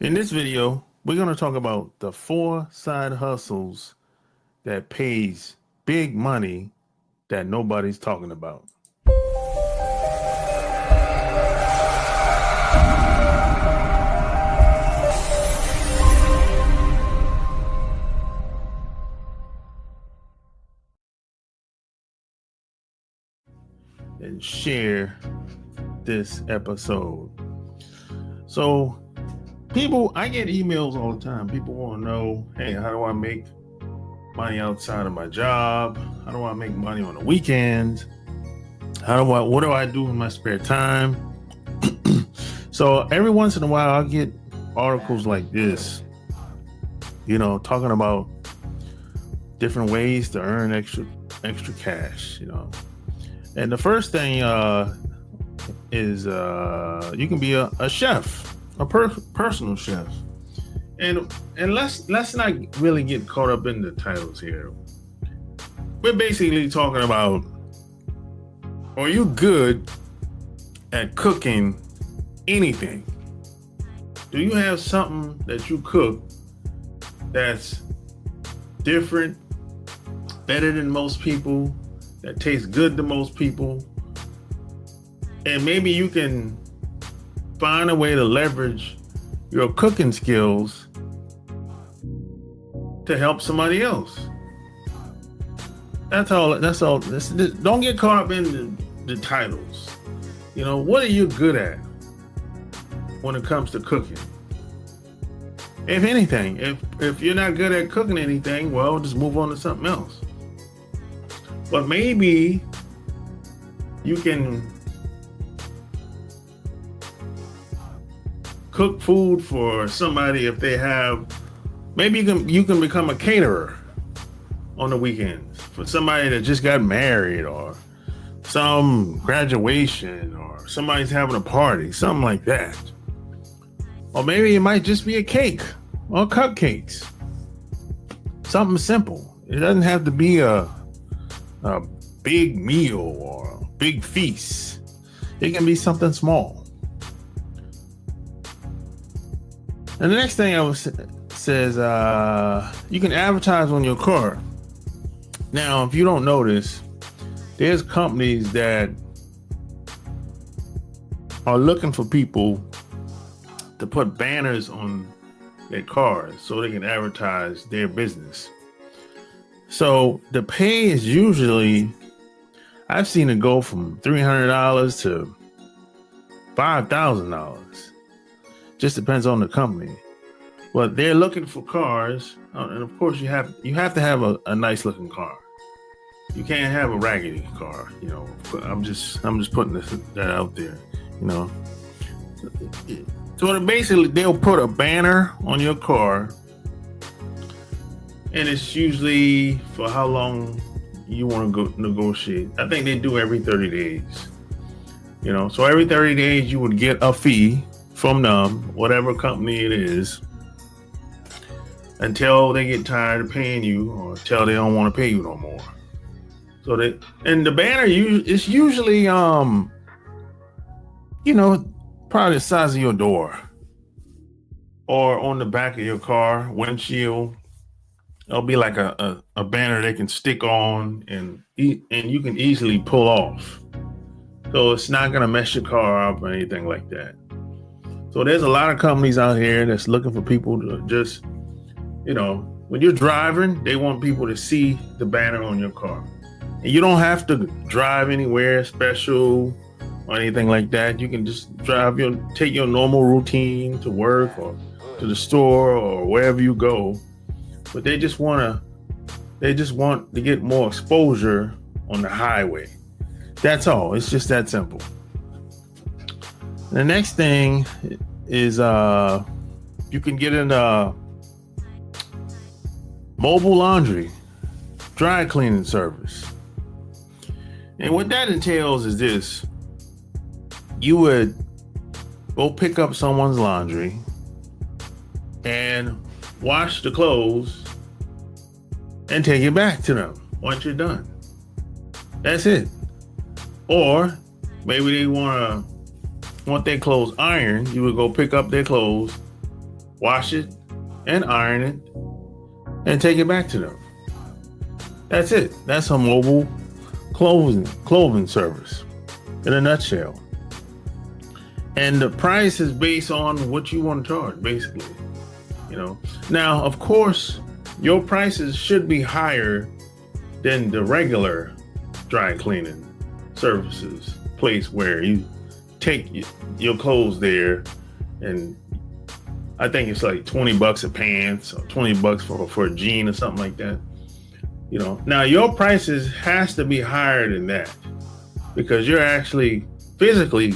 In this video, we're going to talk about the 4 side hustles that pays big money that nobody's talking about. And share this episode. So, I get emails all the time. People want to know, hey, how do I make money outside of my job? How do I make money on the weekends? What do I do in my spare time? So every once in a while, I'll get articles like this, talking about different ways to earn extra cash, And the first thing is you can be a chef, a personal chef. And let's not really get caught up in the titles here. We're basically talking about, are you good at cooking anything? Do you have something that you cook that's different, better than most people, that tastes good to most people? And maybe you can find a way to leverage your cooking skills to help somebody else. That's all. Don't get caught up in the titles. What are you good at when it comes to cooking? If anything, if you're not good at cooking anything, well, just move on to something else. But maybe you can cook food for somebody if they have. Maybe you can become a caterer on the weekends for somebody that just got married, or some graduation, or somebody's having a party, something like that. Or maybe it might just be a cake or cupcakes. Something simple. It doesn't have to be a big meal or a big feast. It can be something small. And the next thing says you can advertise on your car. Now, if you don't know this, there's companies that are looking for people to put banners on their cars so they can advertise their business. So the pay is usually, I've seen it go from $300 to $5,000. Just depends on the company. But they're looking for cars, and of course you have to have a nice looking car. You can't have a raggedy car, I'm just putting that out there, So basically they'll put a banner on your car, and it's usually for how long you want to go negotiate. I think they do every 30 days. So every 30 days you would get a fee from them, whatever company it is, until they get tired of paying you, or until they don't want to pay you no more. So and the banner is usually probably the size of your door, or on the back of your car windshield. It'll be like a banner they can stick on, and you can easily pull off. So it's not gonna mess your car up or anything like that. So there's a lot of companies out here that's looking for people to just, when you're driving, they want people to see the banner on your car. And you don't have to drive anywhere special or anything like that. You can just take your normal routine to work or to the store or wherever you go. But they just want to get more exposure on the highway. That's all. It's just that simple. The next thing is you can get in mobile laundry, dry cleaning service. And what that entails is this: you would go pick up someone's laundry and wash the clothes and take it back to them once you're done. That's it. Or maybe they want their clothes ironed. You would go pick up their clothes, wash it and iron it and take it back to them. That's it. That's a mobile clothing service in a nutshell. And the price is based on what you want to charge, basically. Now, of course, your prices should be higher than the regular dry cleaning services place where you take your clothes there, and I think it's like $20 a pants or $20 for a jean or something like that. Now your prices has to be higher than that because you're actually physically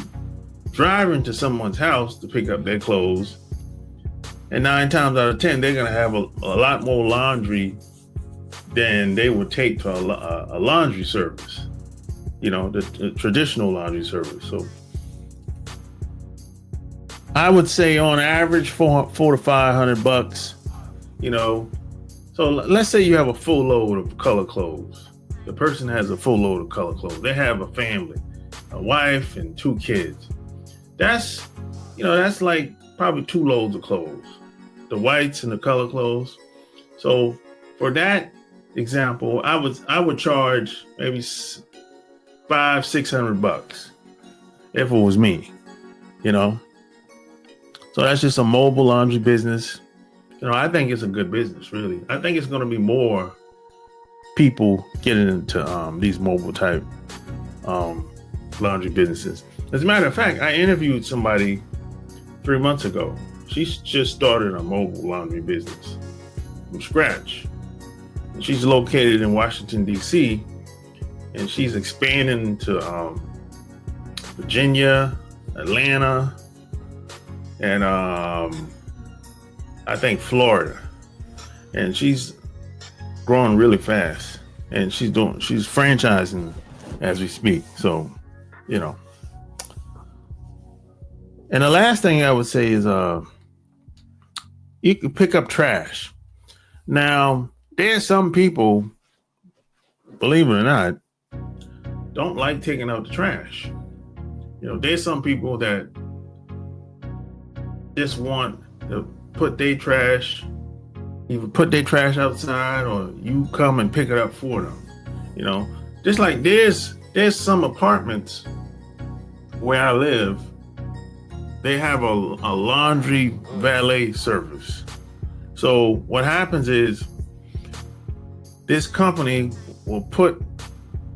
driving to someone's house to pick up their clothes. And 9 times out of 10, they're going to have a lot more laundry than they would take to a laundry service, the traditional laundry service. So I would say on average, $400 to $500, So let's say you have a full load of color clothes. The person has a full load of color clothes. They have a family, a wife and 2 kids. That's like probably 2 loads of clothes, the whites and the color clothes. So for that example, I would charge maybe $500-$600 if it was me, So that's just a mobile laundry business. I think it's a good business, really. I think it's going to be more people getting into these mobile type laundry businesses. As a matter of fact, I interviewed somebody 3 months ago. She's just started a mobile laundry business from scratch. And she's located in Washington, D.C., and she's expanding to Virginia, Atlanta, and I think Florida. And she's growing really fast, and she's franchising as we speak. So, And the last thing I would say is you can pick up trash. Now, there's some people, believe it or not, don't like taking out the trash. There's some people that just want to put their trash outside, or you come and pick it up for them. Just like there's some apartments where I live, they have a laundry valet service. So what happens is this company will put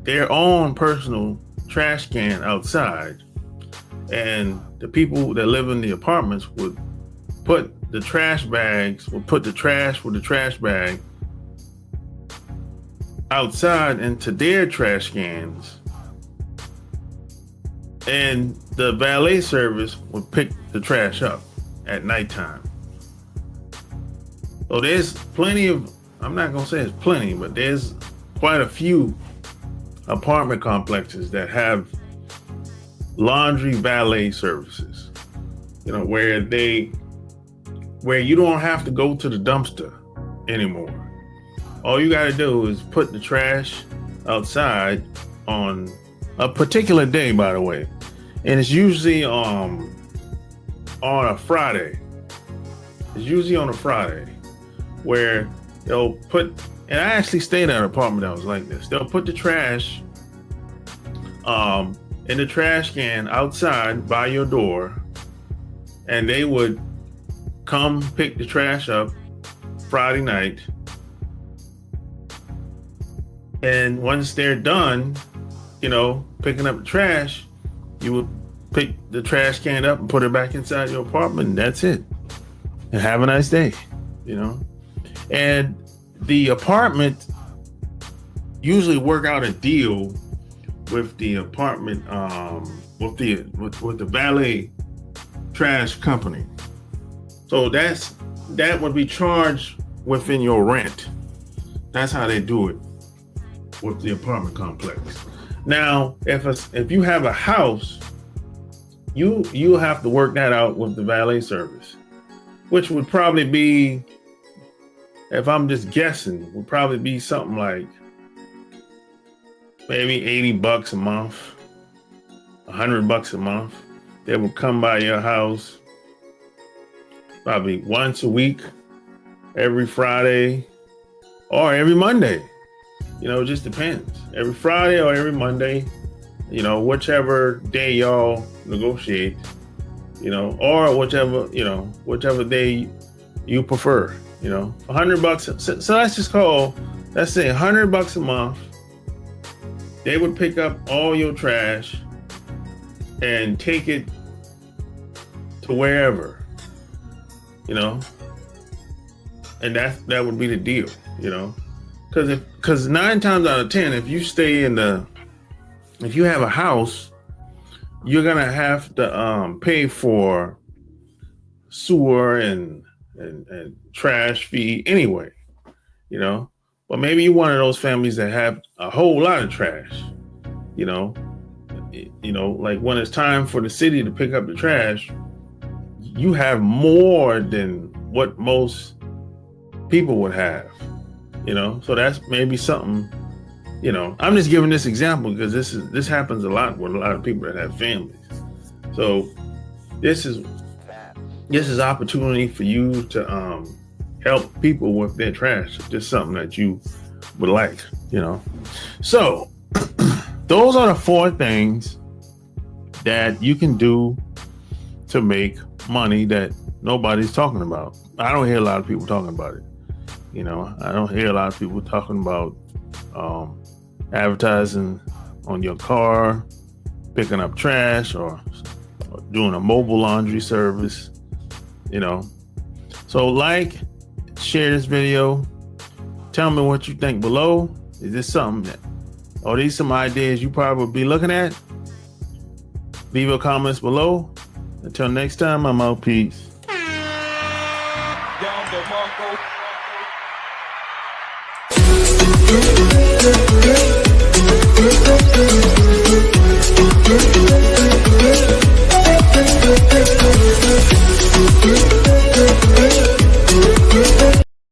their own personal trash can outside, and the people that live in the apartments would put the trash with the trash bag outside into their trash cans, and the valet service would pick the trash up at nighttime. So there's plenty of, I'm not going to say it's plenty, but there's quite a few apartment complexes that have laundry valet services, where you don't have to go to the dumpster anymore. All you got to do is put the trash outside on a particular day, by the way. And it's usually on a Friday. It's usually on a Friday where they'll put, and I actually stayed at an apartment that was like this. They'll put the trash in the trash can outside by your door, and they would come pick the trash up Friday night. And once they're done, picking up the trash, you would pick the trash can up and put it back inside your apartment, and that's it. And have a nice day, And the apartment usually work out a deal with the apartment, with the valet trash company. So that would be charged within your rent. That's how they do it with the apartment complex. Now, if you have a house, you'll have to work that out with the valet service, which would probably be, if I'm just guessing, would probably be something like maybe $80 a month, $100 a month. They will come by your house probably once a week, every Friday, or every Monday. It just depends. Every Friday or every Monday, whichever day y'all negotiate, or whichever day you prefer, $100. So let's say $100 a month. They would pick up all your trash and take it to wherever, and that would be the deal, because 9 times out of 10, if you have a house, you're gonna have to pay for sewer and trash fee anyway, but maybe you're one of those families that have a whole lot of trash, like when it's time for the city to pick up the trash, you have more than what most people would have, so that's maybe something, I'm just giving this example because this happens a lot with a lot of people that have families. So this is opportunity for you to help people with their trash. Just something that you would like, so those are the 4 things that you can do to make money that nobody's talking about. I don't hear a lot of people talking about it. I don't hear a lot of people talking about advertising on your car, picking up trash, or doing a mobile laundry service, So share this video. Tell me what you think below. Is this something are these some ideas you probably would be looking at? Leave your comments below. Until next time, I'm out. Peace. Down the